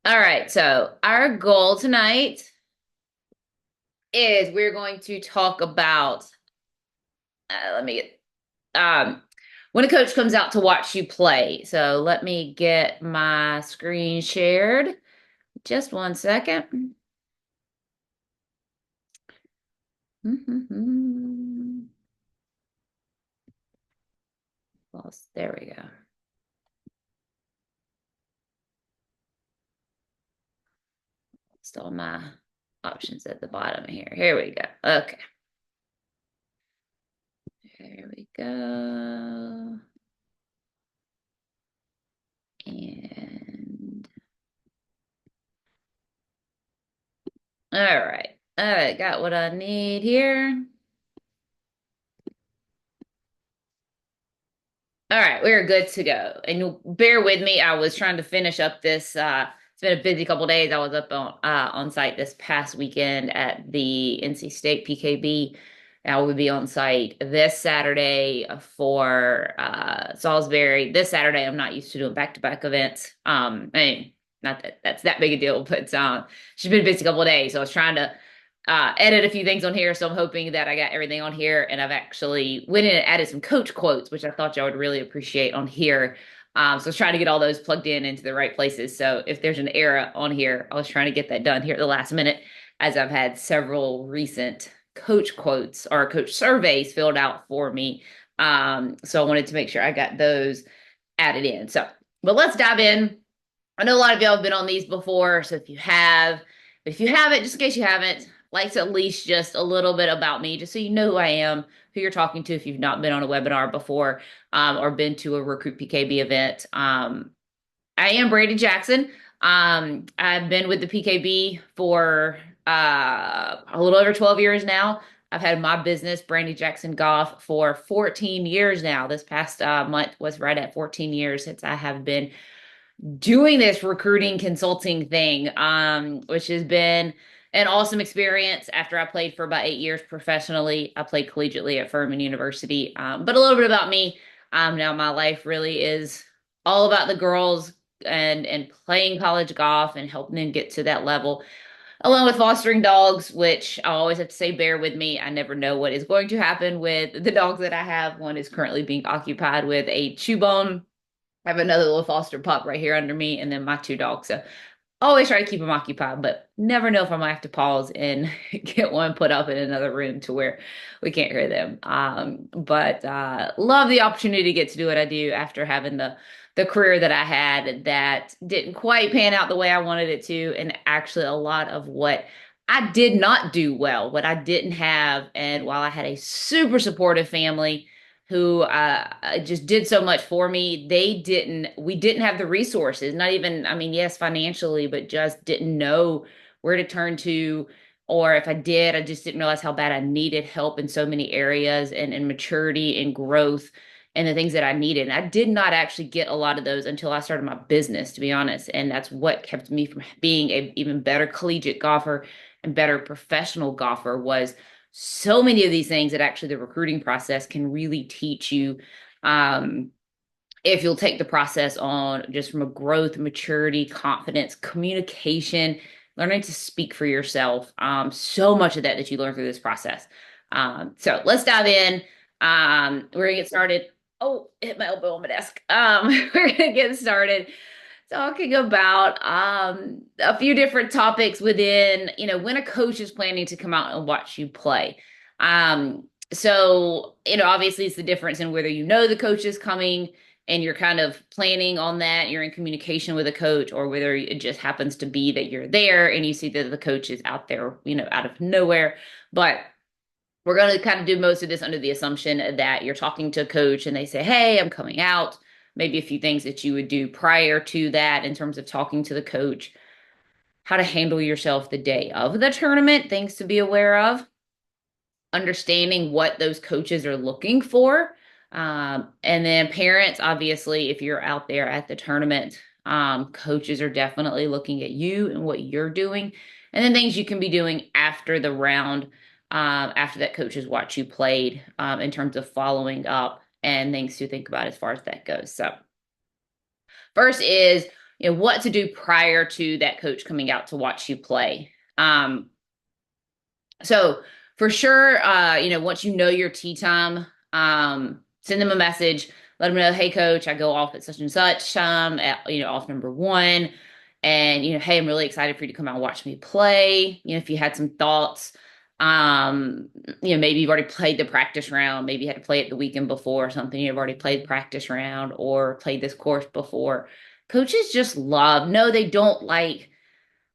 All right, so our goal tonight is we're going to talk about let me get when a coach comes out to watch you play. So let me get my screen shared. Just one second. Well, there we go. Still my options at the bottom here. Here we go. Okay. There we go. And all right. All right, got what I need here. All right, we're good to go. And you'll bear with me. I was trying to finish up this. It's been a busy couple days. I was up on site this past weekend at the NC State PKB. I will be on site this Saturday for Salisbury. This Saturday, I'm not used to doing back-to-back events. I mean, not that that's that big a deal, but she's been a busy couple of days, so I was trying to edit a few things on here. So I'm hoping that I got everything on here, and I've actually went in and added some coach quotes, which I thought y'all would really appreciate on here. So I was trying to get all those plugged in into the right places. So if there's an error on here, I was trying to get that done here at the last minute, as I've had several recent coach quotes or coach surveys filled out for me. So I wanted to make sure I got those added in. So, but let's dive in. I know a lot of y'all have been on these before, so if you haven't, just in case you haven't, like to at least just a little bit about me, just so you know who I am, who you're talking to if you've not been on a webinar before, or been to a Recruit PKB event. I am Brady Jackson. I've been with the PKB for a little over 12 years now. I've had my business, Brandy Jackson Golf, for 14 years now. This past month was right at 14 years since I have been doing this recruiting consulting thing, which has been an awesome experience. After I played for about 8 years professionally, I played collegiately at Furman University. But a little bit about me. Now my life really is all about the girls and playing college golf and helping them get to that level, along with fostering dogs, which I always have to say, bear with me. I never know what is going to happen with the dogs that I have. One is currently being occupied with a chew bone. I have another little foster pup right here under me, and then my two dogs. So always try to keep them occupied, but never know if I might have to pause and get one put up in another room to where we can't hear them. But love the opportunity to get to do what I do after having the career that I had that didn't quite pan out the way I wanted it to, and actually a lot of what I did not do well, what I didn't have, and while I had a super supportive family who just did so much for me. We didn't have the resources, not even, I mean, yes, financially, but just didn't know where to turn to. Or if I did, I just didn't realize how bad I needed help in so many areas and maturity and growth and the things that I needed. And I did not actually get a lot of those until I started my business, to be honest. And that's what kept me from being a even better collegiate golfer and better professional golfer was so many of these things that actually the recruiting process can really teach you, if you'll take the process on just from a growth, maturity, confidence, communication, learning to speak for yourself. So much of that you learn through this process. So let's dive in. We're gonna get started. Oh, hit my elbow on my desk. We're gonna get started talking about a few different topics within, when a coach is planning to come out and watch you play. So, obviously it's the difference in whether you know the coach is coming and you're kind of planning on that, you're in communication with a coach, or whether it just happens to be that you're there and you see that the coach is out there, out of nowhere. But we're going to kind of do most of this under the assumption that you're talking to a coach and they say, hey, I'm coming out. Maybe a few things that you would do prior to that in terms of talking to the coach, how to handle yourself the day of the tournament, things to be aware of, understanding what those coaches are looking for. And then parents, obviously, if you're out there at the tournament, coaches are definitely looking at you and what you're doing. And then things you can be doing after the round, after that coach has watched you played, in terms of following up and things to think about as far as that goes. So first is what to do prior to that coach coming out to watch you play. So for sure, once you know your tea time, send them a message, let them know, hey coach, I go off at such and such, off number one. And, hey, I'm really excited for you to come out and watch me play. If you had some thoughts, um, maybe you've already played the practice round, maybe you had to play it the weekend before or something. You've already played practice round or played this course before. Coaches just love, no, they don't like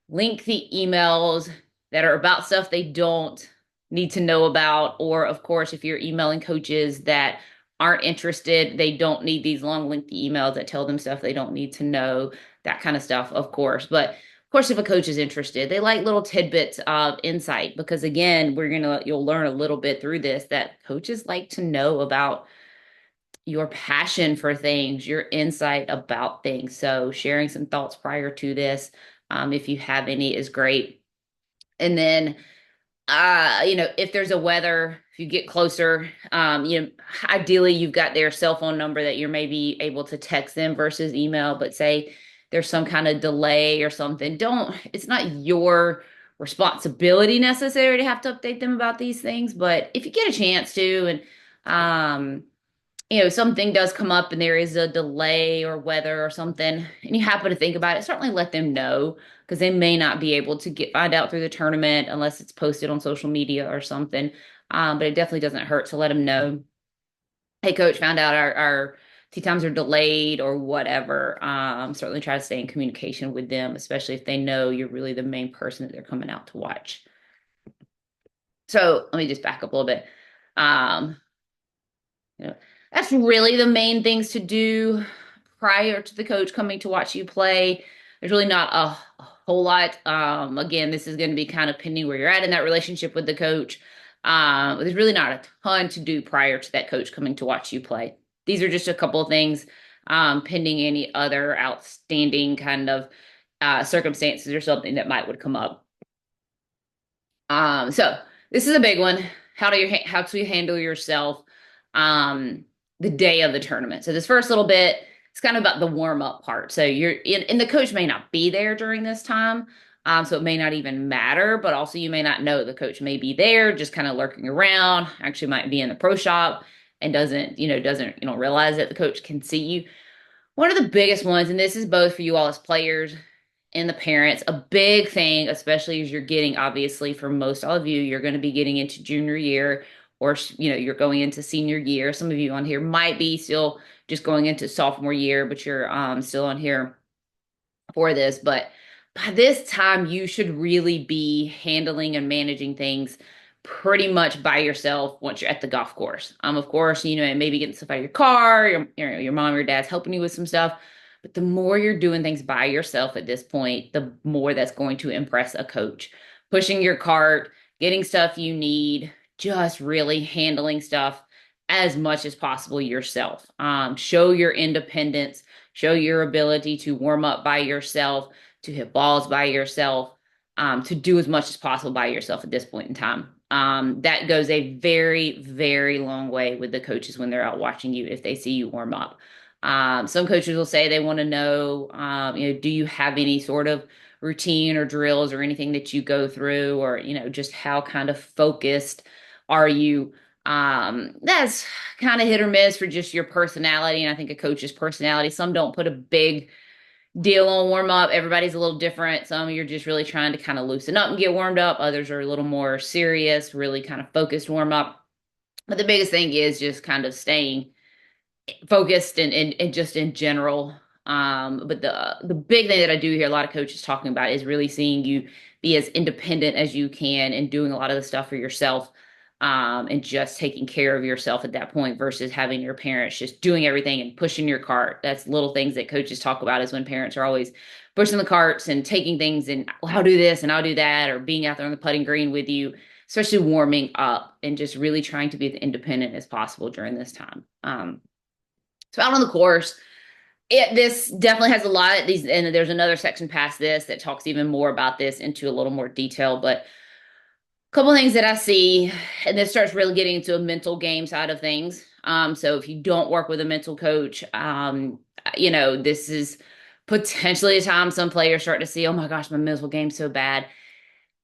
lengthy emails that are about stuff they don't need to know about. Or, of course, if you're emailing coaches that aren't interested, they don't need these long, lengthy emails that tell them stuff they don't need to know, that kind of stuff, of course. But of course, if a coach is interested, they like little tidbits of insight because, again, you'll learn a little bit through this that coaches like to know about your passion for things, your insight about things. So sharing some thoughts prior to this, if you have any, is great. And then, if there's a weather, if you get closer, ideally you've got their cell phone number that you're maybe able to text them versus email, but say there's some kind of delay or something, it's not your responsibility necessarily to have to update them about these things, but if you get a chance to, and, something does come up and there is a delay or weather or something, and you happen to think about it, certainly let them know because they may not be able to find out through the tournament unless it's posted on social media or something. But it definitely doesn't hurt to let them know, hey, coach, found out our tea times are delayed or whatever. Certainly try to stay in communication with them, especially if they know you're really the main person that they're coming out to watch. So let me just back up a little bit. Um, you know, that's really the main things to do prior to the coach coming to watch you play. There's really not a whole lot. Again, this is going to be kind of pending where you're at in that relationship with the coach. There's really not a ton to do prior to that coach coming to watch you play. These are just a couple of things, pending any other outstanding kind of circumstances or something that would come up. So this is a big one. How do you handle yourself the day of the tournament? So this first little bit, it's kind of about the warm up part. So and the coach may not be there during this time. So it may not even matter, but also you may not know the coach may be there, just kind of lurking around, actually might be in the pro shop and doesn't realize that the coach can see you. One of the biggest ones, and this is both for you all as players and the parents, a big thing, especially as you're getting, obviously, for most all of you, you're going to be getting into junior year or, you're going into senior year. Some of you on here might be still just going into sophomore year, but you're still on here for this. But by this time, you should really be handling and managing things pretty much by yourself once you're at the golf course. Of course, maybe getting stuff out of your car, your mom or your dad's helping you with some stuff. But the more you're doing things by yourself at this point, the more that's going to impress a coach. Pushing your cart, getting stuff you need, just really handling stuff as much as possible yourself. Show your independence, show your ability to warm up by yourself, to hit balls by yourself, to do as much as possible by yourself at this point in time. That goes a very, very long way with the coaches when they're out watching you if they see you warm up. Some coaches will say they want to know, do you have any sort of routine or drills or anything that you go through, or, just how kind of focused are you? That's kind of hit or miss for just your personality. And I think a coach's personality, some don't put a big deal on warm up. Everybody's a little different. Some you're just really trying to kind of loosen up and get warmed up. Others are a little more serious, really kind of focused warm up. But the biggest thing is just kind of staying focused and just in general. But the big thing that I do hear a lot of coaches talking about is really seeing you be as independent as you can and doing a lot of the stuff for yourself, and just taking care of yourself at that point versus having your parents just doing everything and pushing your cart. That's little things that coaches talk about is when parents are always pushing the carts and taking things and, well, I'll do this and I'll do that, or being out there on the putting green with you, especially warming up and just really trying to be as independent as possible during this time. So out on the course, this definitely has a lot of these, and there's another section past this that talks even more about this into a little more detail, but a couple things that I see, and this starts really getting into a mental game side of things. So if you don't work with a mental coach, this is potentially a time some players start to see, oh my gosh, my mental game's so bad.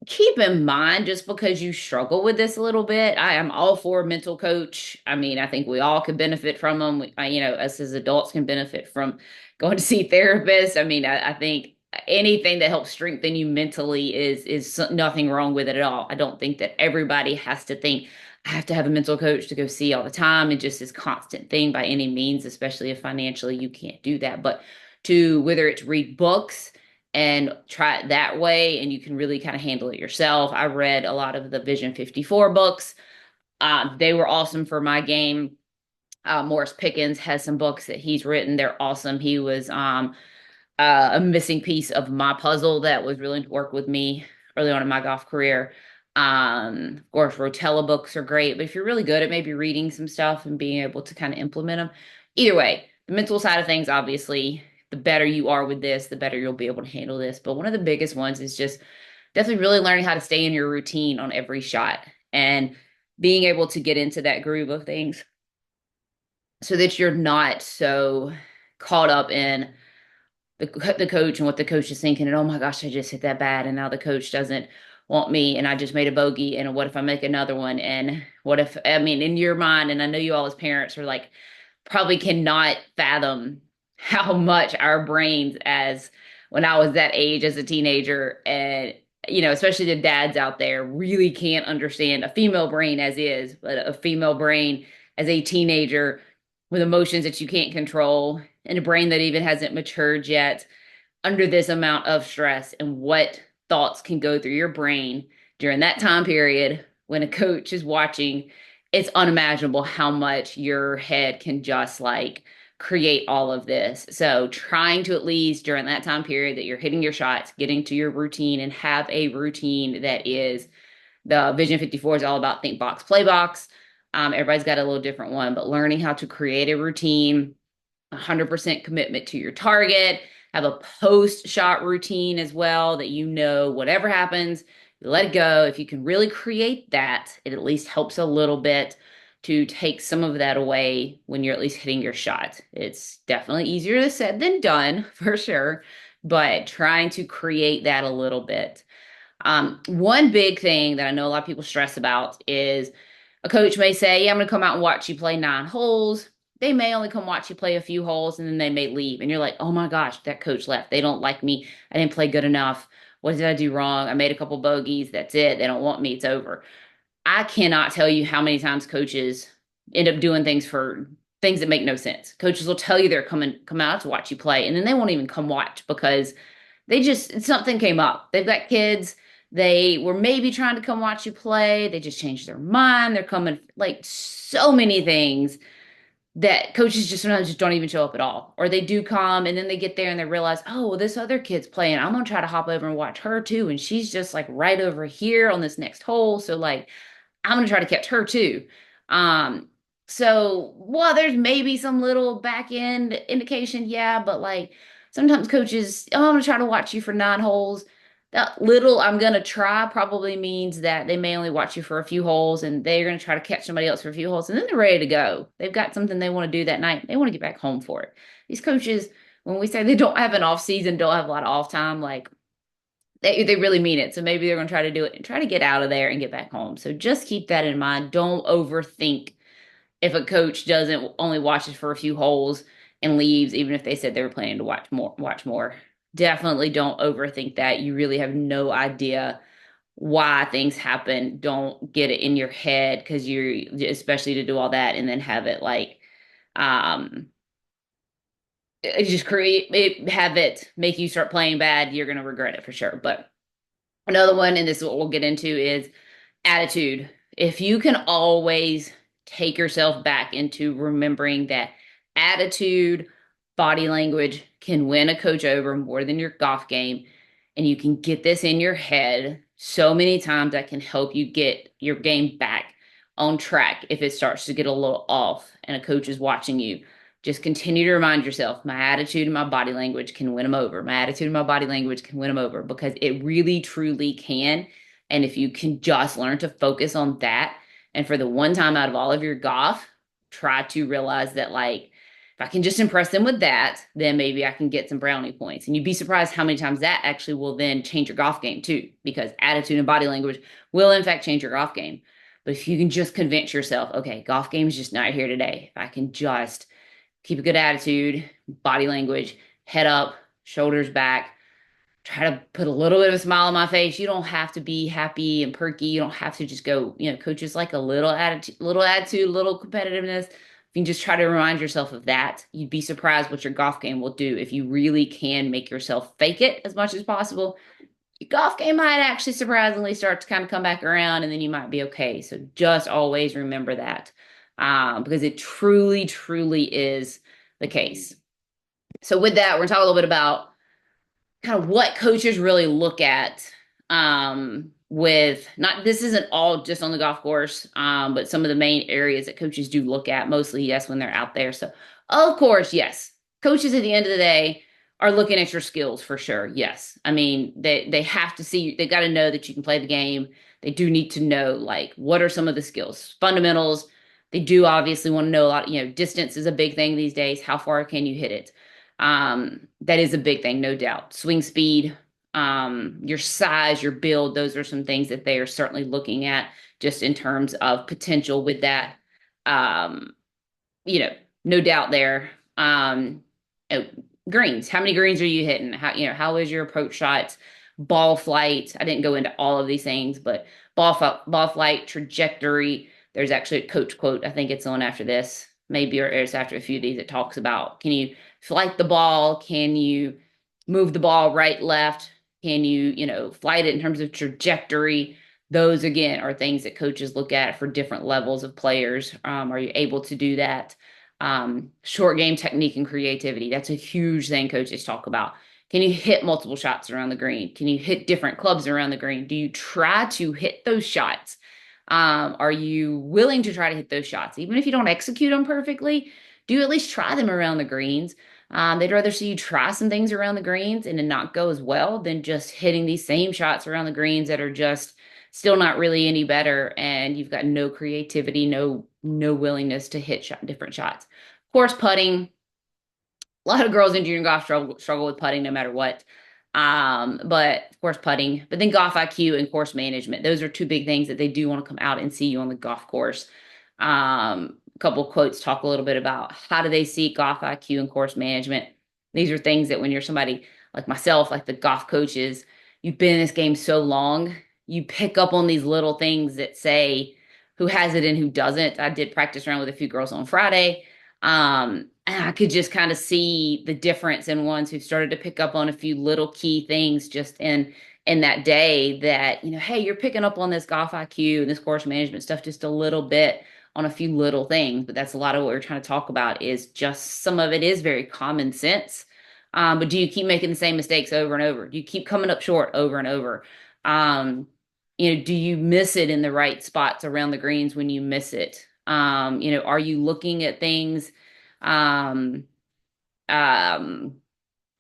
Keep in mind, just because you struggle with this a little bit, I am all for a mental coach. I mean, I think we all could benefit from them. Us as adults can benefit from going to see therapists. I mean, I think anything that helps strengthen you mentally is nothing wrong with it at all. I don't think that everybody has to think I have to have a mental coach to go see all the time and just this constant thing by any means, especially if financially you can't do that. But to whether it's read books and try it that way, and you can really kind of handle it yourself. I read a lot of the Vision 54 books. They were awesome for my game. Morris Pickens has some books that he's written. They're awesome. He was a missing piece of my puzzle that was willing to work with me early on in my golf career. Of course, Rotella books are great, but if you're really good at maybe reading some stuff and being able to kind of implement them, either way, the mental side of things, obviously, the better you are with this, the better you'll be able to handle this. But one of the biggest ones is just definitely really learning how to stay in your routine on every shot and being able to get into that groove of things so that you're not so caught up in the coach and what the coach is thinking, and oh my gosh, I just hit that bad, and now the coach doesn't want me, and I just made a bogey, and what if I make another one, and what if, I mean, in your mind, and I know you all as parents are like probably cannot fathom how much our brains, as when I was that age as a teenager, and especially the dads out there, really can't understand a female brain as is, but a female brain as a teenager with emotions that you can't control and a brain that even hasn't matured yet under this amount of stress, and what thoughts can go through your brain during that time period when a coach is watching. It's unimaginable how much your head can just like create all of this. So trying to, at least during that time period that you're hitting your shots, getting to your routine and have a routine that is, the Vision 54 is all about think box, play box. Everybody's got a little different one, but learning how to create a routine, 100% commitment to your target, have a post shot routine as well, that whatever happens, you let it go. If you can really create that, it at least helps a little bit to take some of that away when you're at least hitting your shot. It's definitely easier said than done for sure, but trying to create that a little bit. One big thing that I know a lot of people stress about is a coach may say, yeah, I'm going to come out and watch you play 9 holes. They may only come watch you play a few holes and then they may leave. And you're like, oh my gosh, that coach left. They don't like me. I didn't play good enough. What did I do wrong? I made a couple bogeys. That's it. They don't want me. It's over. I cannot tell you how many times coaches end up doing things for things that make no sense. Coaches will tell you they're come out to watch you play, and then they won't even come watch because something came up. They've got kids. They were maybe trying to come watch you play. They just changed their mind. They're coming, like, so many things that coaches just sometimes just don't even show up at all. Or they do come and then they get there and they realize, oh, well, this other kid's playing. I'm gonna try to hop over and watch her too. And she's just like right over here on this next hole. So like I'm gonna try to catch her too. Um, so well, there's maybe some little back end indication, yeah, but like sometimes coaches, oh, I'm gonna try to watch you for 9 holes. That little I'm gonna try probably means that they may only watch you for a few holes and they're gonna try to catch somebody else for a few holes and then they're ready to go. They've got something they want to do that night. They want to get back home for it. These coaches, when we say they don't have an off season, don't have a lot of off time, like they really mean it. So maybe they're going to try to do it and try to get out of there and get back home. So just keep that in mind. Don't overthink if a coach doesn't only watches for a few holes and leaves, even if they said they were planning to watch more. Definitely don't overthink that. You really have no idea why things happen. Don't get it in your head because you're, especially to do all that and then have it like um just create it, have it make you start playing bad. You're going to regret it for sure. But another one, and this is what we'll get into, is attitude. If you can always take yourself back into remembering that attitude, body language can win a coach over more than your golf game, and you can get this in your head so many times, that can help you get your game back on track if it starts to get a little off and a coach is watching you. Just continue to remind yourself, my attitude and my body language can win them over. My attitude and my body language can win them over, because it really, truly can. And if you can just learn to focus on that, and for the one time out of all of your golf, try to realize that, like, If I can just impress them with that, then maybe I can get some brownie points. And you'd be surprised how many times that actually will then change your golf game too, because attitude and body language will in fact change your golf game. But if you can just convince yourself, okay, golf game is just not here today. If I can just keep a good attitude, body language, head up, shoulders back, try to put a little bit of a smile on my face. You don't have to be happy and perky. You don't have to just go, coaches like a little attitude, little competitiveness. If you can just try to remind yourself of that, you'd be surprised what your golf game will do if you really can make yourself fake it as much as possible. Your golf game might actually surprisingly start to kind of come back around, and then you might be okay. So just always remember that, because it truly, truly is the case. So with that, we're going to talk a little bit about kind of what coaches really look at, with not, this isn't all just on the golf course, but some of the main areas that coaches do look at, mostly yes when they're out there. So of course, yes, coaches at the end of the day are looking at your skills for sure. Yes, I mean they have to see, they got to know that you can play the game. They do need to know, like, what are some of the skills, fundamentals. They do obviously want to know a lot. Distance is a big thing these days. How far can you hit it? That is a big thing, no doubt. Swing speed, your size, your build, those are some things that they are certainly looking at just in terms of potential with that. Um, you know, no doubt there. Oh, greens. How many greens are you hitting? How is your approach shots? Ball flight. I didn't go into all of these things, but ball flight, trajectory. There's actually a coach quote. I think it's on after this, maybe, or it's after a few of these. It talks about, can you flight the ball? Can you move the ball right, left? Can you, flight it in terms of trajectory? Those again are things that coaches look at for different levels of players. Are you able to do that? Short game technique and creativity. That's a huge thing coaches talk about. Can you hit multiple shots around the green? Can you hit different clubs around the green? Do you try to hit those shots? Are you willing to try to hit those shots? Even if you don't execute them perfectly, do you at least try them around the greens? They'd rather see you try some things around the greens and it not go as well than just hitting these same shots around the greens that are just still not really any better, and you've got no creativity, no willingness to hit different shots. Of course, putting. A lot of girls in junior golf struggle with putting no matter what. But of course, putting. But then golf IQ and course management. Those are two big things that they do want to come out and see you on the golf course. A couple of quotes talk a little bit about how do they see golf IQ and course management. These are things that when you're somebody like myself, like the golf coaches, you've been in this game so long, you pick up on these little things that say who has it and who doesn't. I did practice around with a few girls on Friday. And I could just kind of see the difference in ones who started to pick up on a few little key things just in that day that, hey, you're picking up on this golf IQ and this course management stuff just a little bit on a few little things. But that's a lot of what we're trying to talk about, is just some of it is very common sense. But do you keep making the same mistakes over and over? Do you keep coming up short over and over? Do you miss it in the right spots around the greens when you miss it? Are you looking at things, um, um,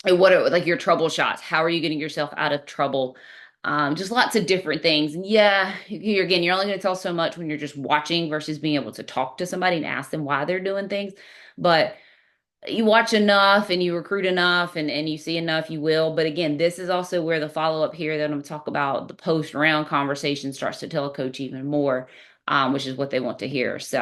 and what are like your trouble shots? How are you getting yourself out of trouble? Just lots of different things. And yeah, you're only going to tell so much when you're just watching versus being able to talk to somebody and ask them why they're doing things. But you watch enough and you recruit enough and you see enough, you will. But again, this is also where the follow-up here that I'm going to talk about, the post-round conversation, starts to tell a coach even more, which is what they want to hear. So,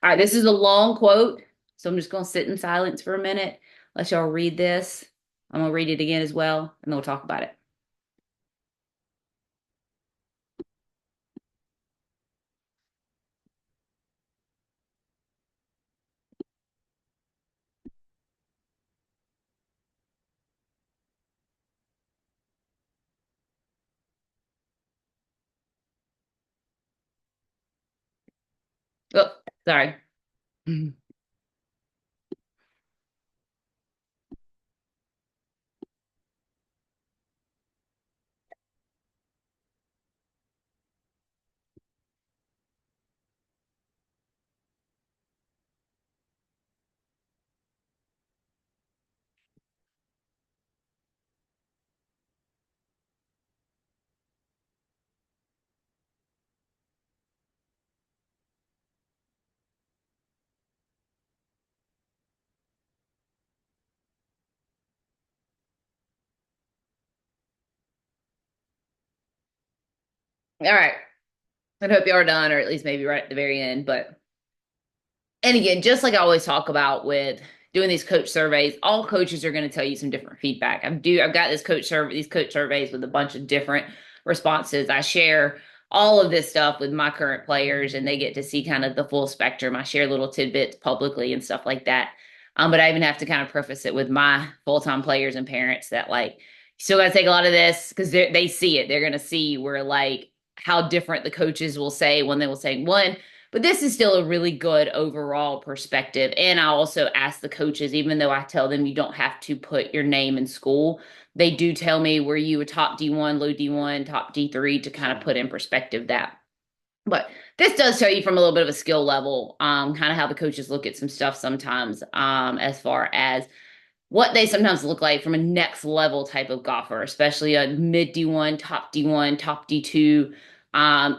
all right, this is a long quote, so I'm just going to sit in silence for a minute, let y'all read this. I'm going to read it again as well, and then we'll talk about it. Oh, sorry. All right. I hope you are done, or at least maybe right at the very end. But and again, just like I always talk about with doing these coach surveys, all coaches are going to tell you some different feedback. I've got these coach surveys with a bunch of different responses. I share all of this stuff with my current players, and they get to see kind of the full spectrum. I share little tidbits publicly and stuff like that. But I even have to kind of preface it with my full-time players and parents that like you still got to take a lot of this because they see it. They're going to see where like how different the coaches will say when they will say one, but this is still a really good overall perspective. And I also ask the coaches, even though I tell them you don't have to put your name in school, they do tell me were you a top D1, low D1, top D3 to kind of put in perspective that. But this does tell you from a little bit of a skill level, kind of how the coaches look at some stuff sometimes, as far as what they sometimes look like from a next level type of golfer, especially a mid D1, top D2,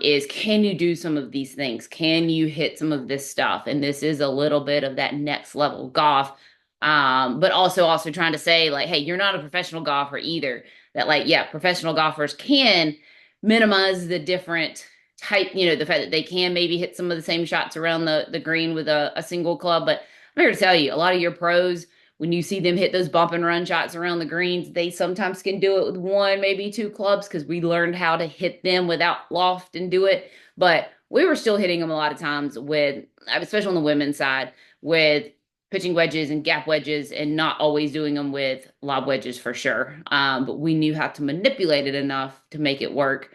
is can you do some of these things? Can you hit some of this stuff? And this is a little bit of that next level golf. But also trying to say, like, hey, you're not a professional golfer either. That, like, yeah, professional golfers can minimize the different type, the fact that they can maybe hit some of the same shots around the green with a single club. But I'm here to tell you, a lot of your pros, when you see them hit those bump and run shots around the greens, they sometimes can do it with one, maybe two clubs because we learned how to hit them without loft and do it. But we were still hitting them a lot of times with, especially on the women's side, with pitching wedges and gap wedges and not always doing them with lob wedges for sure. But we knew how to manipulate it enough to make it work.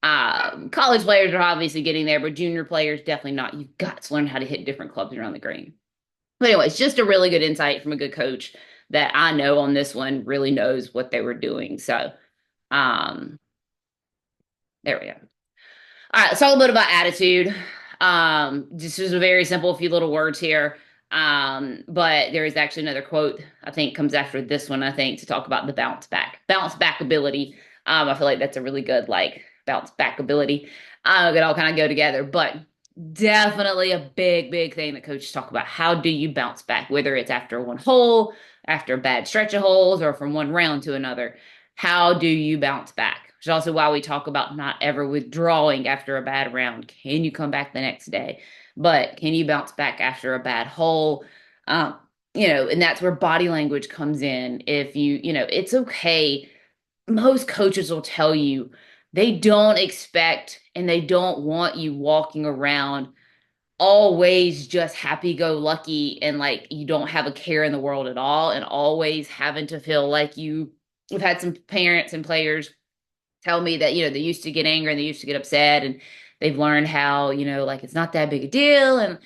College players are obviously getting there, but junior players definitely not. You've got to learn how to hit different clubs around the green. But anyways, just a really good insight from a good coach that I know on this one really knows what they were doing. So, um, there we go. All right, let's talk a little bit about attitude. This is a very simple few little words here. But there is actually another quote I think comes after this one, I think, to talk about the bounce back ability. I feel like that's a really good like bounce back ability. It all kind of go together, but definitely a big thing that coaches talk about. How do you bounce back, whether it's after one hole, after a bad stretch of holes, or from one round to another? How do you bounce back? Which is also why we talk about not ever withdrawing after a bad round. Can you come back the next day? But can you bounce back after a bad hole? Um, and that's where body language comes in. If it's okay. Most coaches will tell you they don't expect and they don't want you walking around always just happy go lucky and like you don't have a care in the world at all and always having to feel like you. We've had some parents and players tell me that they used to get angry and they used to get upset and they've learned how like it's not that big a deal. And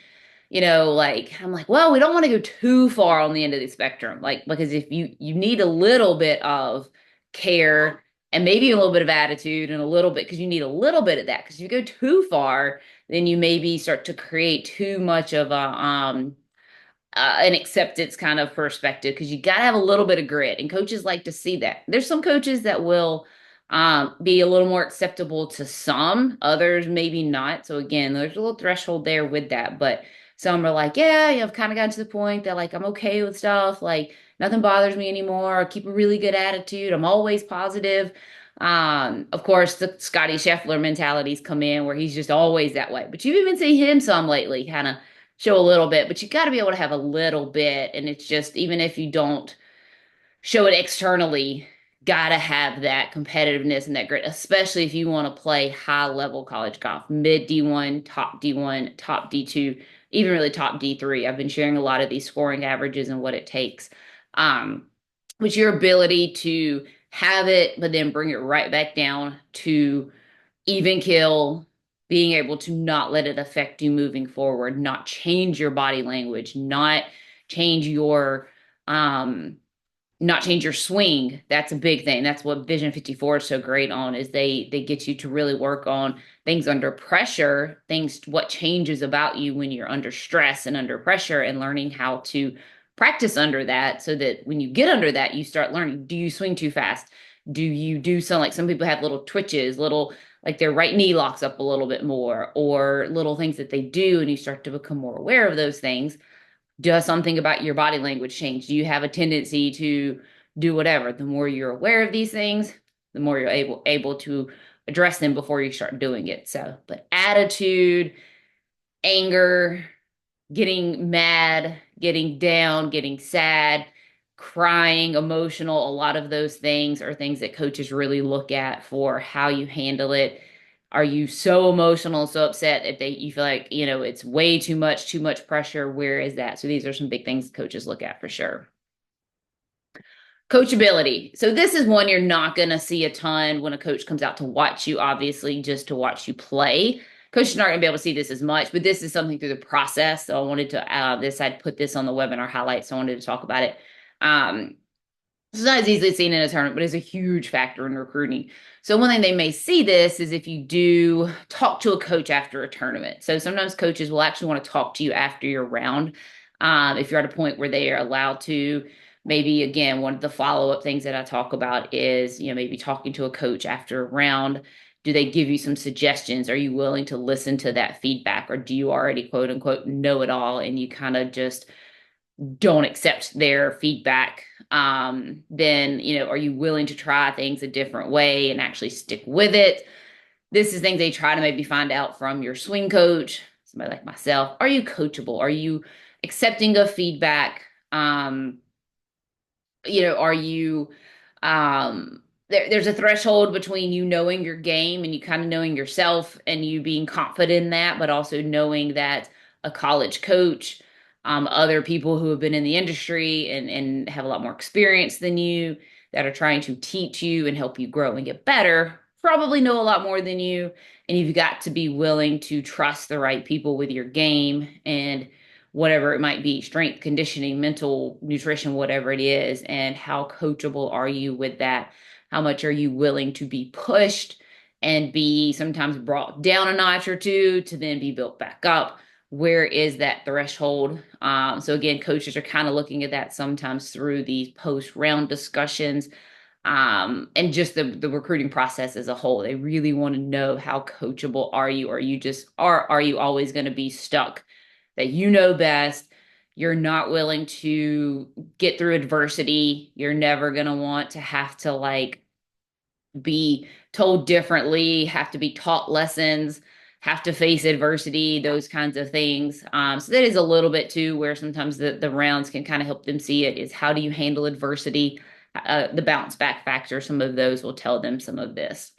like I'm like, well, we don't want to go too far on the end of the spectrum, like because if you need a little bit of care and maybe a little bit of attitude and a little bit, because you need a little bit of that, because if you go too far, then you maybe start to create too much of an acceptance kind of perspective, because you got to have a little bit of grit, and coaches like to see that. There's some coaches that will be a little more acceptable to some, others maybe not. So again, there's a little threshold there with that, but some are like, yeah, I've kind of gotten to the point that like I'm okay with stuff, like nothing bothers me anymore. I keep a really good attitude. I'm always positive. Of course, the Scotty Scheffler mentalities come in where he's just always that way. But you've even seen him some lately, kind of show a little bit, but you got to be able to have a little bit. And it's just, even if you don't show it externally, got to have that competitiveness and that grit, especially if you want to play high level college golf, mid D1, top D2, even really top D3. I've been sharing a lot of these scoring averages and what it takes. Um, but your ability to have it, but then bring it right back down to even kill, being able to not let it affect you moving forward, not change your body language, change your um not change your swing. That's a big thing. That's what Vision 54 is so great on, is they get you to really work on things under pressure, things what changes about you when you're under stress and under pressure, and learning how to practice under that so that when you get under that, you start learning. Do you swing too fast? Do you do some, like some people have little twitches, little like their right knee locks up a little bit more, or little things that they do, and you start to become more aware of those things. Does something about your body language change? Do you have a tendency to do whatever? The more you're aware of these things, the more you're able to address them before you start doing it. So, but attitude, anger, getting mad, getting down, getting sad, crying, emotional, a lot of those things are things that coaches really look at for how you handle it. Are you so emotional, so upset that you feel like, it's way too much pressure? Where is that? So these are some big things coaches look at for sure. Coachability. So this is one you're not going to see a ton when a coach comes out to watch you, obviously, just to watch you play. Coaches aren't going to be able to see this as much, but this is something through the process. So I wanted to, I'd put this on the webinar highlights. So I wanted to talk about it. It's not as easily seen in a tournament, but it's a huge factor in recruiting. So one thing they may see this is if you do talk to a coach after a tournament. So sometimes coaches will actually want to talk to you after your round. If you're at a point where they are allowed to, maybe again, one of the follow-up things that I talk about is, maybe talking to a coach after a round. Do they give you some suggestions? Are you willing to listen to that feedback? Or do you already quote unquote know it all and you kind of just don't accept their feedback? Then, are you willing to try things a different way and actually stick with it? This is things they try to maybe find out from your swing coach, somebody like myself. Are you coachable? Are you accepting of feedback? Are you there's a threshold between you knowing your game and you kind of knowing yourself and you being confident in that, but also knowing that a college coach, other people who have been in the industry and have a lot more experience than you that are trying to teach you and help you grow and get better probably know a lot more than you. And you've got to be willing to trust the right people with your game and whatever it might be, strength, conditioning, mental, nutrition, whatever it is, and how coachable are you with that? How much are you willing to be pushed and be sometimes brought down a notch or two to then be built back up? Where is that threshold? So again, coaches are kind of looking at that sometimes through these post-round discussions, and just the recruiting process as a whole. They really want to know how coachable are you, or you just are you always going to be stuck that you know best? You're not willing to get through adversity. You're never going to want to have to be told differently, have to be taught lessons, have to face adversity, those kinds of things. So that is a little bit too where sometimes the rounds can kind of help them see it, is how do you handle adversity? The bounce back factor, some of those will tell them some of this.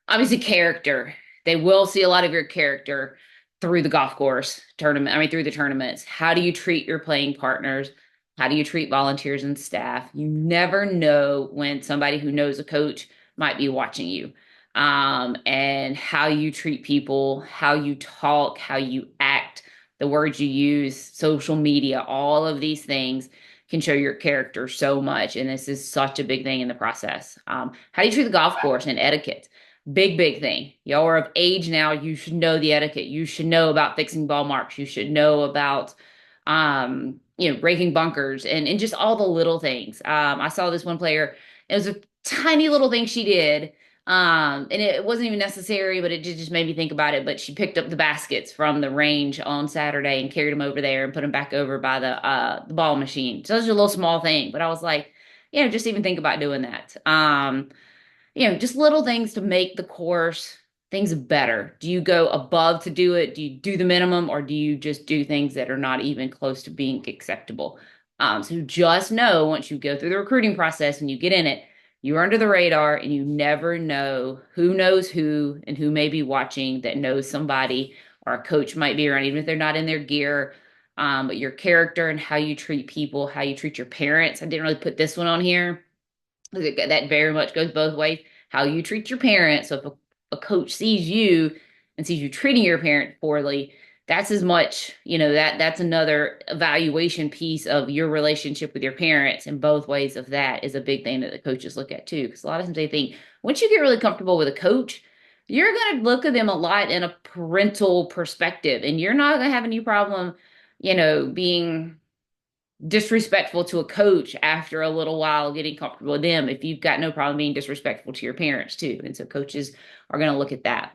Obviously, character. They will see a lot of your character through the golf course tournament. I mean, through the tournaments. How do you treat your playing partners? How do you treat volunteers and staff? You never know when somebody who knows a coach might be watching you. And how you treat people, how you talk, how you act, the words you use, social media, all of these things can show your character so much. And this is such a big thing in the process. How do you treat the golf course and etiquette? Big thing. Y'all are of age now. You should know the etiquette. You should know about fixing ball marks. You should know about, breaking bunkers and just all the little things. I saw this one player. It was a tiny little thing she did. And it wasn't even necessary, but it just made me think about it. But she picked up the baskets from the range on Saturday and carried them over there and put them back over by the ball machine. So it was a little small thing, but I was like, just even think about doing that. Just little things to make the course things better. Do you go above to do it? Do you do the minimum, or do you just do things that are not even close to being acceptable? So just know once you go through the recruiting process and you get in it, you're under the radar and you never know who knows who and who may be watching that knows somebody, or a coach might be around, even if they're not in their gear. But your character and how you treat people, how you treat your parents. I didn't really put this one on here. That very much goes both ways. How you treat your parents. So if a coach sees you and sees you treating your parent poorly, that's as much, that's another evaluation piece of your relationship with your parents. And both ways of that is a big thing that the coaches look at too. Because a lot of times they think once you get really comfortable with a coach, you're going to look at them a lot in a parental perspective, and you're not going to have any problem, being disrespectful to a coach after a little while, getting comfortable with them, if you've got no problem being disrespectful to your parents too. And so coaches are going to look at that.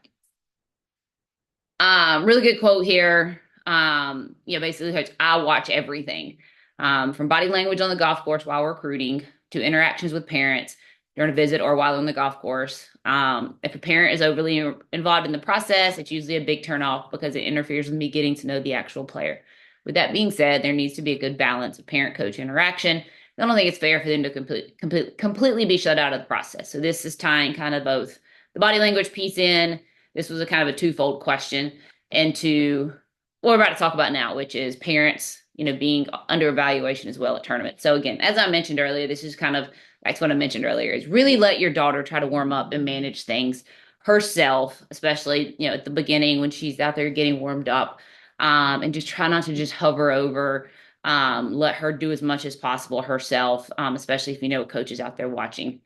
Really good quote here. Basically, coach, I watch everything, from body language on the golf course while recruiting to interactions with parents during a visit or while on the golf course. If a parent is overly involved in the process, it's usually a big turnoff because it interferes with me getting to know the actual player. With that being said, there needs to be a good balance of parent-coach interaction. I don't think it's fair for them to completely be shut out of the process. So this is tying kind of both the body language piece in. This was a kind of a twofold question into what we're about to talk about now, which is parents, being under evaluation as well at tournaments. So again, as I mentioned earlier, this is kind of that's what I mentioned earlier, is really let your daughter try to warm up and manage things herself, especially, at the beginning when she's out there getting warmed up. And just try not to just hover over. Let her do as much as possible herself, especially if a coach is out there watching.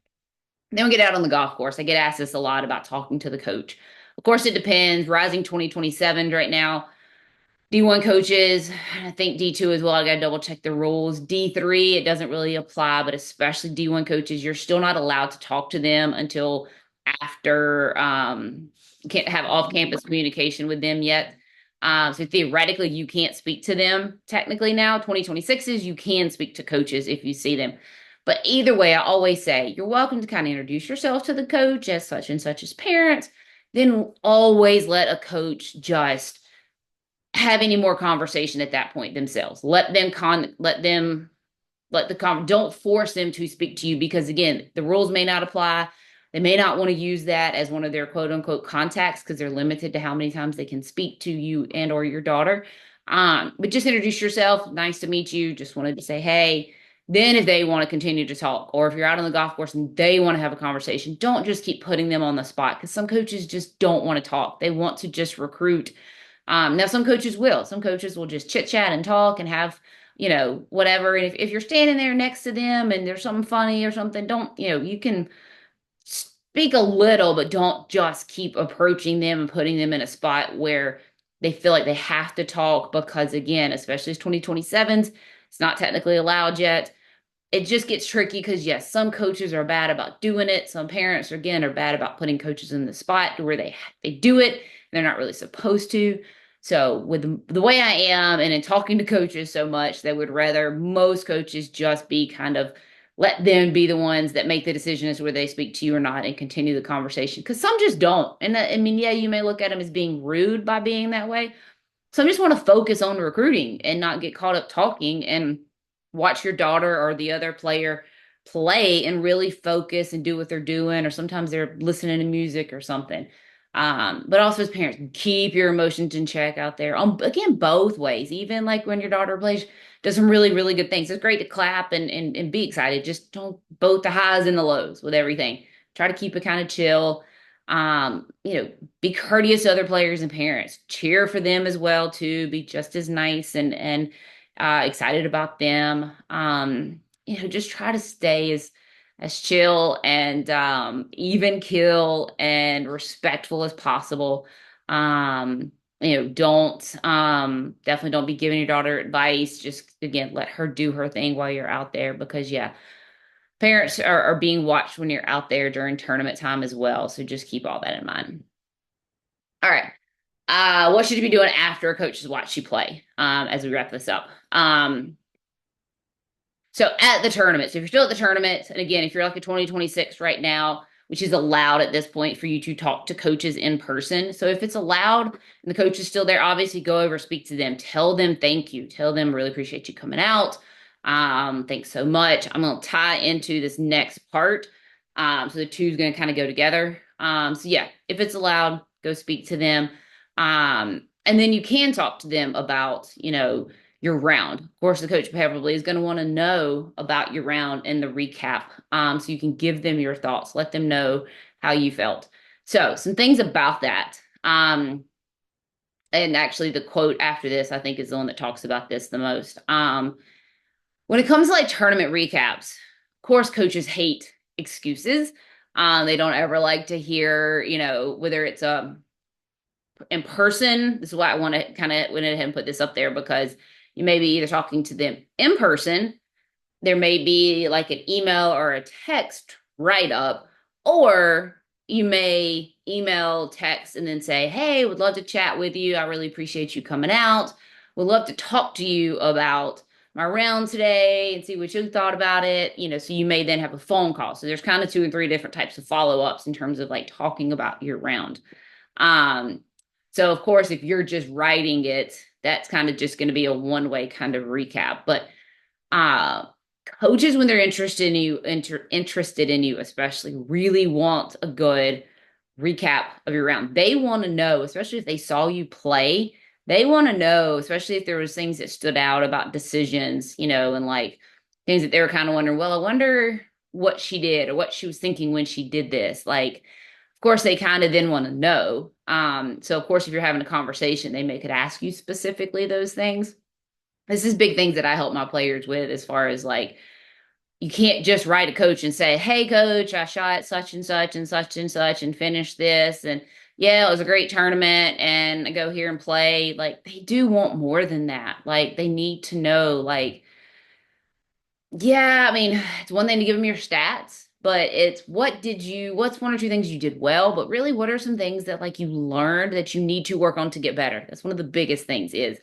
Then we get out on the golf course. I get asked this a lot about talking to the coach. Of course, it depends. Rising 2027 right now. D1 coaches, I think D2 as well. I got to double check the rules. D3, it doesn't really apply, but especially D1 coaches, you're still not allowed to talk to them until after, you can't have off campus communication with them yet. So theoretically, you can't speak to them technically now. 2026s, you can speak to coaches if you see them. But either way, I always say you're welcome to kind of introduce yourself to the coach as such and such as parents. Then always let a coach just have any more conversation at that point themselves. Don't force them to speak to you, because again, the rules may not apply. They may not want to use that as one of their quote unquote contacts because they're limited to how many times they can speak to you and or your daughter. But just introduce yourself. Nice to meet you. Just wanted to say, hey. Then if they want to continue to talk, or if you're out on the golf course and they want to have a conversation, don't just keep putting them on the spot, because some coaches just don't want to talk. They want to just recruit. Now some coaches will. Some coaches will just chit chat and talk and have, whatever. And if you're standing there next to them and there's something funny or something, don't, you can speak a little, but don't just keep approaching them and putting them in a spot where they feel like they have to talk, because again, especially as 2027s, it's not technically allowed yet. It just gets tricky because yes, some coaches are bad about doing it. Some parents, again, are bad about putting coaches in the spot where they do it and they're not really supposed to. So with the way I am and in talking to coaches so much, they would rather most coaches just be kind of let them be the ones that make the decision as to whether they speak to you or not and continue the conversation. Because some just don't. And I mean, yeah, you may look at them as being rude by being that way. Some just want to focus on recruiting and not get caught up talking and watch your daughter or the other player play and really focus and do what they're doing. Or sometimes they're listening to music or something. But also as parents, keep your emotions in check out there. Again, both ways. Even like when your daughter does some really, really good things. It's great to clap and be excited. Just don't both the highs and the lows with everything. Try to keep it kind of chill. Be courteous to other players and parents. Cheer for them as well too. Be just as nice and excited about them. Just try to stay as chill and even kill and respectful as possible. Don't definitely don't be giving your daughter advice. Just again, let her do her thing while you're out there, because yeah, parents are being watched when you're out there during tournament time as well. So just keep all that in mind. All right. What should you be doing after a coach has watched you play? As we wrap this up. So at the tournament, so if you're still at the tournament, and again, if you're like a 2026 right now, which is allowed at this point for you to talk to coaches in person. So if it's allowed and the coach is still there, obviously go over, speak to them, tell them thank you, tell them really appreciate you coming out. Thanks so much. I'm going to tie into this next part. So the two is going to kind of go together. So yeah, if it's allowed, go speak to them. And then you can talk to them about, your round. Of course, the coach probably is going to want to know about your round and the recap. So you can give them your thoughts, let them know how you felt. So some things about that. And actually the quote after this, I think, is the one that talks about this the most. When it comes to like tournament recaps, of course, coaches hate excuses. They don't ever like to hear, whether it's in person. This is why I want to kind of went ahead and put this up there, because you may be either talking to them in person, there may be like an email or a text write up, or you may email, text, and then say, hey, would love to chat with you. I really appreciate you coming out. Would love to talk to you about my round today and see what you thought about it. So you may then have a phone call. So there's kind of two and three different types of follow-ups in terms of like talking about your round. Um, so of course, if you're just writing it, that's kind of just going to be a one-way kind of recap. But uh, coaches, when they're interested in you, especially, really want a good recap of your round. They want to know, especially if they saw you play, they want to know, especially if there was things that stood out about decisions, and like things that they were kind of wondering, well, I wonder what she did or what she was thinking when she did this. Like, of course, they kind of then want to know. So of course, if you're having a conversation, they may could ask you specifically those things. This is big things that I help my players with, as far as like, you can't just write a coach and say, hey, coach, I shot such and such and such and such and finished this. And yeah, it was a great tournament. And I go here and play. Like, they do want more than that. Like, they need to know, like, yeah, I mean, it's one thing to give them your stats, but it's what's one or two things you did well, but really, what are some things that like you learned that you need to work on to get better? That's one of the biggest things is,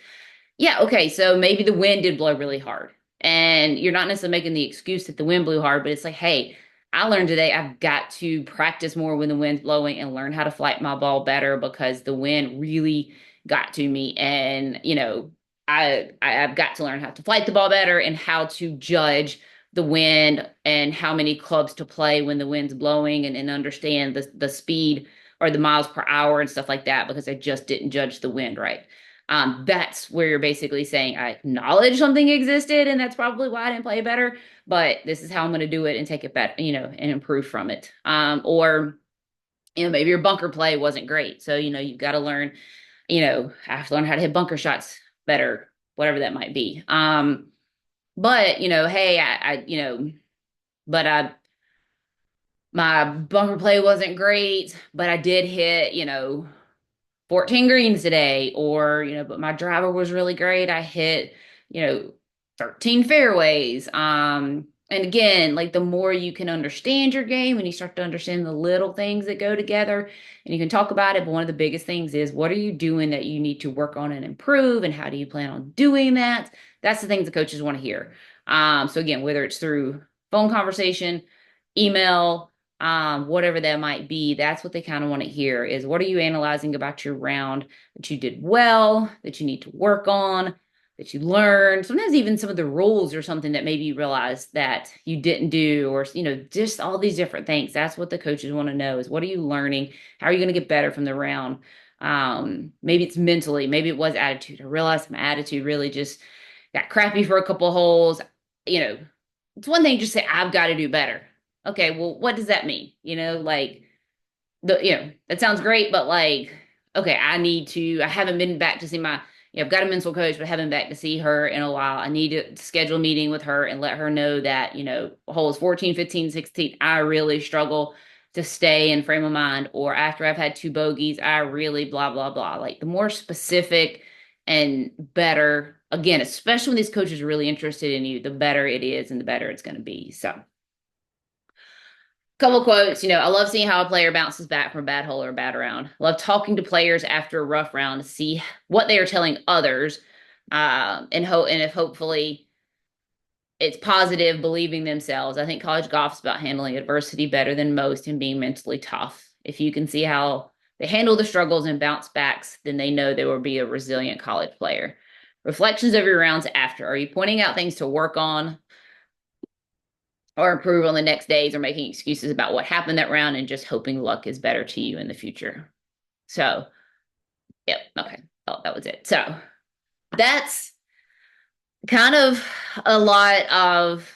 yeah, okay, so maybe the wind did blow really hard. And you're not necessarily making the excuse that the wind blew hard, but it's like, hey, I learned today I've got to practice more when the wind's blowing and learn how to flight my ball better, because the wind really got to me. And, I've got to learn how to flight the ball better and how to judge the wind and how many clubs to play when the wind's blowing, and understand the speed or the miles per hour and stuff like that, because I just didn't judge the wind right. That's where you're basically saying, I acknowledge something existed, and that's probably why I didn't play better, but this is how I'm going to do it and take it better, and improve from it. Or, maybe your bunker play wasn't great. So, you've got to learn, I have to learn how to hit bunker shots better, whatever that might be. But, hey, but my bunker play wasn't great, but I did hit, 14 greens today, or, but my driver was really great. I hit, 13 fairways. And again, like, the more you can understand your game and you start to understand the little things that go together, and you can talk about it. But one of the biggest things is, what are you doing that you need to work on and improve? And how do you plan on doing that? That's the things the coaches want to hear. So again, whether it's through phone conversation, email, whatever that might be, that's what they kind of want to hear is, what are you analyzing about your round that you did well, that you need to work on, that you learned, sometimes even some of the rules or something that maybe you realized that you didn't do, or, just all these different things. That's what the coaches want to know is, what are you learning? How are you going to get better from the round? Maybe it's mentally, maybe it was attitude. I realized my attitude really just got crappy for a couple of holes. It's one thing to just say, I've got to do better. Okay, well, what does that mean? Like, that sounds great, but like, okay, I haven't been back to see I've got a mental coach, but I haven't been back to see her in a while. I need to schedule a meeting with her and let her know that, holes 14, 15, 16, I really struggle to stay in frame of mind, or after I've had two bogeys, I really blah, blah, blah. Like, the more specific and better, again, especially when these coaches are really interested in you, the better it is and the better it's going to be. So, couple quotes. I love seeing how a player bounces back from a bad hole or a bad round. Love talking to players after a rough round to see what they are telling others, and if hopefully it's positive, believing themselves. I think college golf is about handling adversity better than most and being mentally tough. If you can see how they handle the struggles and bounce backs, then they know they will be a resilient college player. Reflections of your rounds after. Are you pointing out things to work on or improve on the next days, or making excuses about what happened that round and just hoping luck is better to you in the future? So, yep. Okay. Oh, that was it. So that's kind of a lot of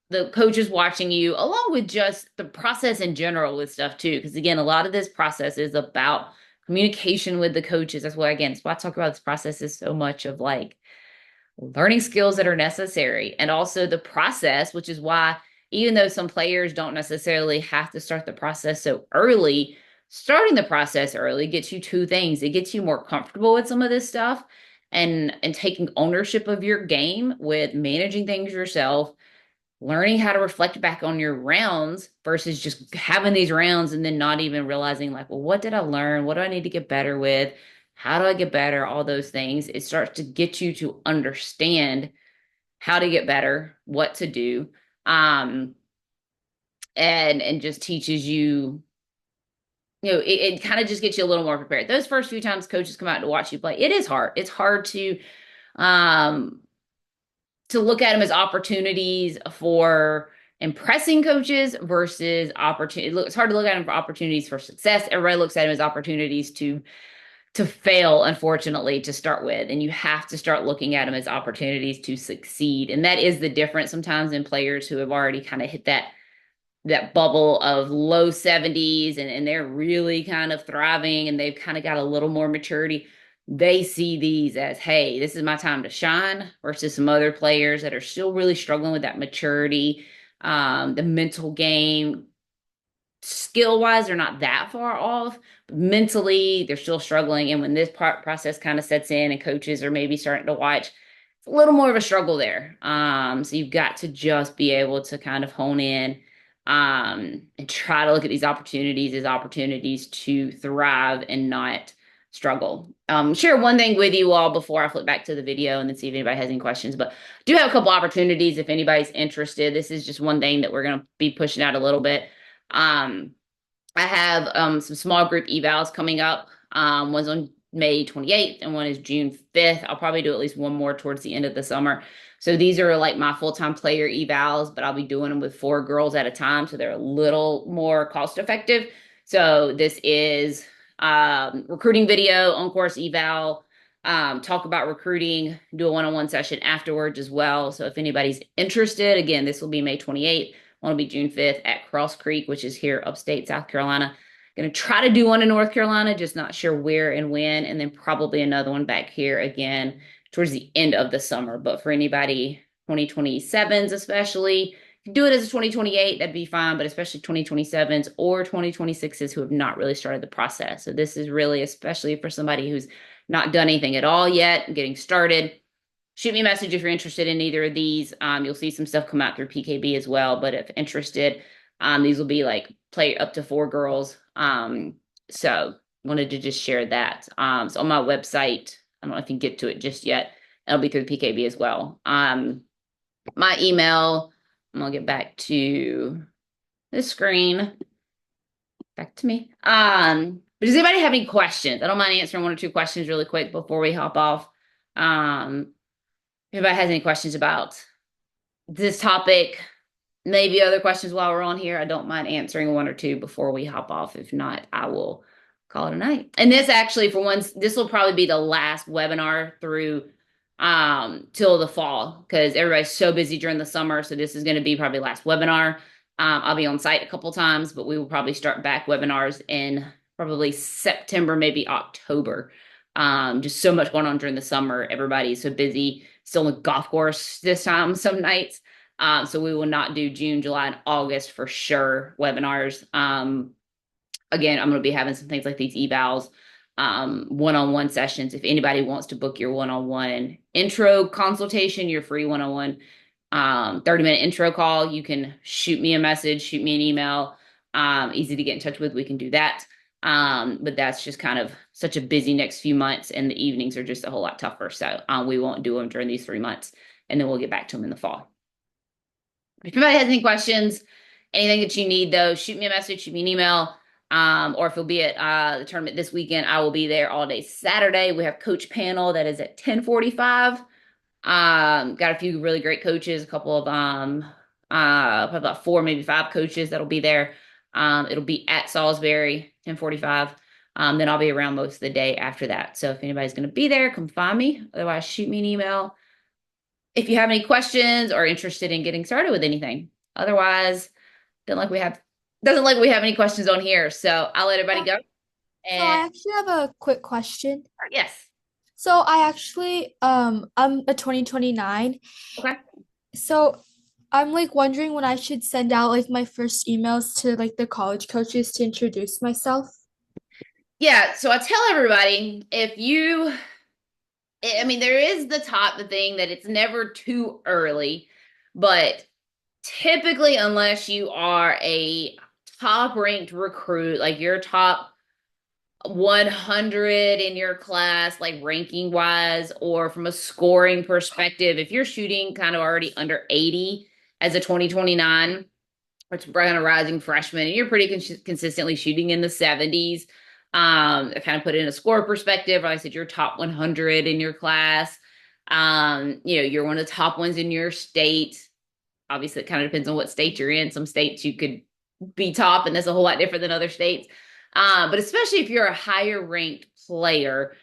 the coaches watching you, along with just the process in general with stuff too. Because again, a lot of this process is about communication with the coaches. That's why, again, it's why I talk about this process is so much of like learning skills that are necessary, and also the process, which is why, even though some players don't necessarily have to start the process so early, starting the process early gets you two things. It gets you more comfortable with some of this stuff, and taking ownership of your game with managing things yourself, learning how to reflect back on your rounds versus just having these rounds and then not even realizing, like, well, what did I learn? What do I need to get better with? How do I get better? All those things. It starts to get you to understand how to get better, what to do, um, and just teaches you, it kind of just gets you a little more prepared. Those first few times coaches come out to watch you play, it is hard. It's hard um, to look at them as opportunities for impressing coaches versus opportunity. It's hard to look at them for opportunities for success. Everybody looks at them as opportunities to fail, unfortunately, to start with. And you have to start looking at them as opportunities to succeed. And that is the difference sometimes in players who have already kind of hit that bubble of low 70s, and they're really kind of thriving and they've kind of got a little more maturity. They see these as, hey, this is my time to shine, versus some other players that are still really struggling with that maturity, the mental game. Skill wise, they're not that far off, but mentally, they're still struggling. And when this process kind of sets in and coaches are maybe starting to watch, it's a little more of a struggle there. So you've got to just be able to kind of hone in, and try to look at these opportunities as opportunities to thrive and not struggle. Share one thing with you all before I flip back to the video and then see if anybody has any questions. But I do have a couple opportunities if anybody's interested. This is just one thing that we're going to be pushing out a little bit. Um, I have some small group evals coming up. One's on May 28th and one is June 5th. I'll probably do at least one more towards the end of the summer. So these are like my full-time player evals, but I'll be doing them with 4 girls at a time, so they're a little more cost effective. So this is recruiting video, on-course eval, talk about recruiting, do a one-on-one session afterwards as well. So if anybody's interested, again, this will be May 28th. One will be June 5th at Cross Creek, which is here upstate South Carolina. Going to try to do one in North Carolina, just not sure where and when, and then probably another one back here again towards the end of the summer. But for anybody 2027s especially, do it as a 2028, that'd be fine, but especially 2027s or 2026s who have not really started the process. So this is really especially for somebody who's not done anything at all yet, getting started. Shoot me a message if you're interested in either of these. You'll see some stuff come out through PKB as well, but if interested, these will be like play up to 4 girls. So wanted to just share that. So on my website, I don't know if you can get to it just yet. It'll be through the PKB as well. My email, I'm gonna get back to the screen. Back to me. But does anybody have any questions? I don't mind answering 1 or 2 questions really quick before we hop off. If anybody has any questions about this topic, maybe other questions while we're on here, I don't mind answering 1 or 2 before we hop off. If not, I will call it a night. And this actually, for once, this will probably be the last webinar through till the fall, because everybody's so busy during the summer. So this is going to be probably last webinar. I'll be on site a couple times, but we will probably start back webinars in probably September, maybe October. Just so much going on during the summer. Everybody's so busy, still on the golf course this time, some nights. So we will not do June, July, and August for sure webinars. Again, I'm going to be having some things like these evals, one-on-one sessions. If anybody wants to book your one-on-one intro consultation, your free one-on-one 30-minute intro call, you can shoot me a message, shoot me an email. Easy to get in touch with. We can do that. But that's just kind of such a busy next few months, and the evenings are just a whole lot tougher. So we won't do them during these 3 months, and then we'll get back to them in the fall. If anybody has any questions, anything that you need, though, shoot me a message, shoot me an email. Or if you'll be at the tournament this weekend, I will be there all day Saturday. We have coach panel that is at 10:45. Got a few really great coaches, a couple of probably about 4, maybe 5 coaches that'll be there. It'll be at Salisbury, 10:45. Then I'll be around most of the day after that. So if anybody's going to be there, come find me. Otherwise, shoot me an email if you have any questions or interested in getting started with anything. Otherwise, doesn't like we have any questions on here. So I'll let everybody go. So I And actually have a quick question. yes. So I actually I'm a 2029. Okay. So I'm like wondering when I should send out like my first emails to like the college coaches to introduce myself. Yeah. So I tell everybody, I mean, there is the thing that it's never too early, but typically, unless you are a top ranked recruit, like you're top 100 in your class, like ranking wise, or from a scoring perspective, if you're shooting kind of already under 80 as a 2029, which kind of rising freshman, and you're pretty consistently shooting in the 70s. I kind of put it in a score perspective. Like I said, you're top 100 in your class. You're one of the top ones in your state. Obviously, it kind of depends on what state you're in. Some states you could be top, and that's a whole lot different than other states. But especially if you're a higher ranked player,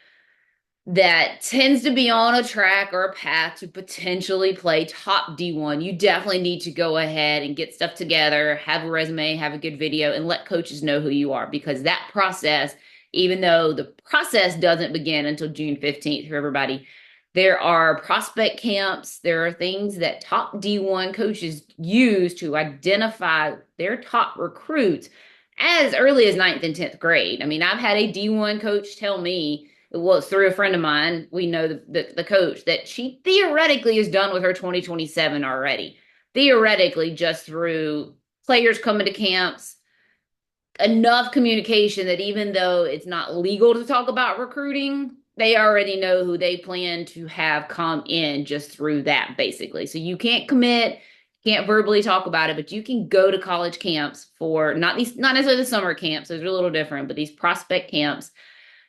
that tends to be on a track or a path to potentially play top D1, you definitely need to go ahead and get stuff together, have a resume, have a good video, and let coaches know who you are, because that process, even though the process doesn't begin until June 15th for everybody, there are prospect camps. There are things that top D1 coaches use to identify their top recruits as early as 9th and 10th grade. I mean, I've had a D1 coach tell me, well, it's through a friend of mine, we know the coach, that she theoretically is done with her 2027 already. Theoretically, just through players coming to camps, enough communication that even though it's not legal to talk about recruiting, they already know who they plan to have come in just through that, basically. So you can't commit, can't verbally talk about it, but you can go to college camps for not necessarily the summer camps, those are a little different, but these prospect camps.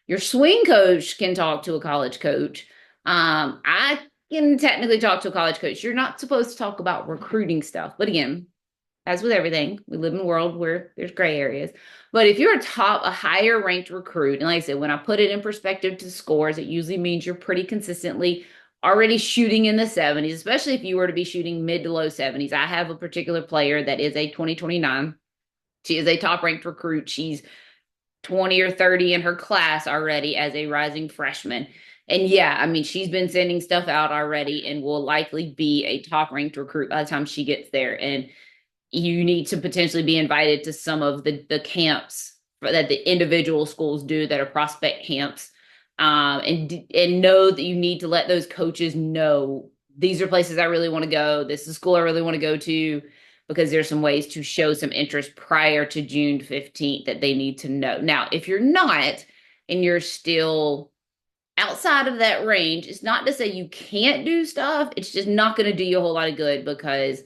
Your swing coach can talk to a college coach. I can technically talk to a college coach. You're not supposed to talk about recruiting stuff. But again, as with everything, we live in a world where there's gray areas. But if you're a higher ranked recruit, and like I said, when I put it in perspective to scores, it usually means you're pretty consistently already shooting in the 70s, especially if you were to be shooting mid to low 70s. I have a particular player that is a 2029. She is a top ranked recruit. She's 20 or 30 in her class already as a rising freshman. And yeah, I mean, she's been sending stuff out already and will likely be a top ranked recruit by the time she gets there. And you need to potentially be invited to some of the camps that the individual schools do that are prospect camps. And know that you need to let those coaches know, these are places I really want to go. This is school I really want to go to, because there's some ways to show some interest prior to June 15th that they need to know. Now, if you're not, and you're still outside of that range, it's not to say you can't do stuff. It's just not going to do you a whole lot of good, because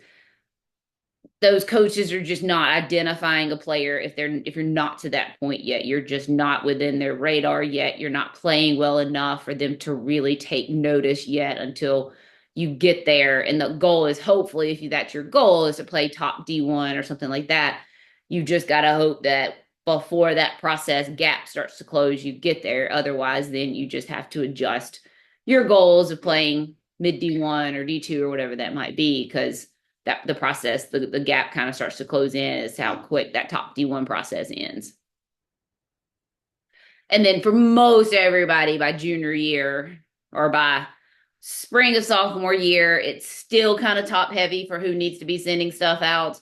those coaches are just not identifying a player if you're not to that point yet. You're just not within their radar yet. You're not playing well enough for them to really take notice yet until you get there. And the goal is, hopefully, if that's your goal, is to play top D1 or something like that. You just got to hope that before that process gap starts to close, you get there. Otherwise, then you just have to adjust your goals of playing mid D1 or D2 or whatever that might be, because that the process, the gap kind of starts to close in as to how quick that top D1 process ends. And then for most everybody, by junior year or by spring of sophomore year, it's still kind of top heavy for who needs to be sending stuff out.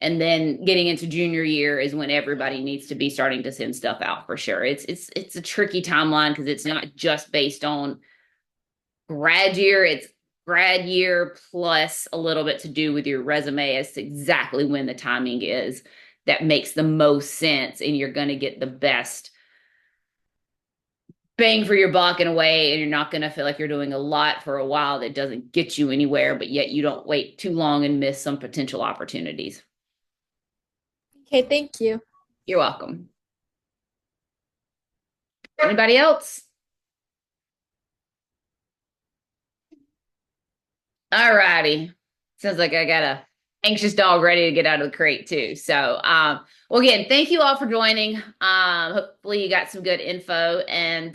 And then getting into junior year is when everybody needs to be starting to send stuff out for sure. It's a tricky timeline, because it's not just based on grad year. It's grad year plus a little bit to do with your resume as to exactly when the timing is that makes the most sense, and you're going to get the best bang for your buck in a way, and you're not going to feel like you're doing a lot for a while that doesn't get you anywhere, but yet you don't wait too long and miss some potential opportunities. Okay, thank you. You're welcome. Anybody else? All righty. Sounds like I got a anxious dog ready to get out of the crate too. So, well, again, thank you all for joining. Hopefully you got some good info. And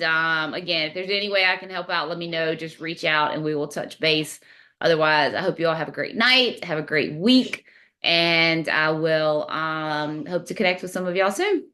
again, if there's any way I can help out, let me know. Just reach out and we will touch base. Otherwise, I hope you all have a great night, have a great week, and I will hope to connect with some of y'all soon.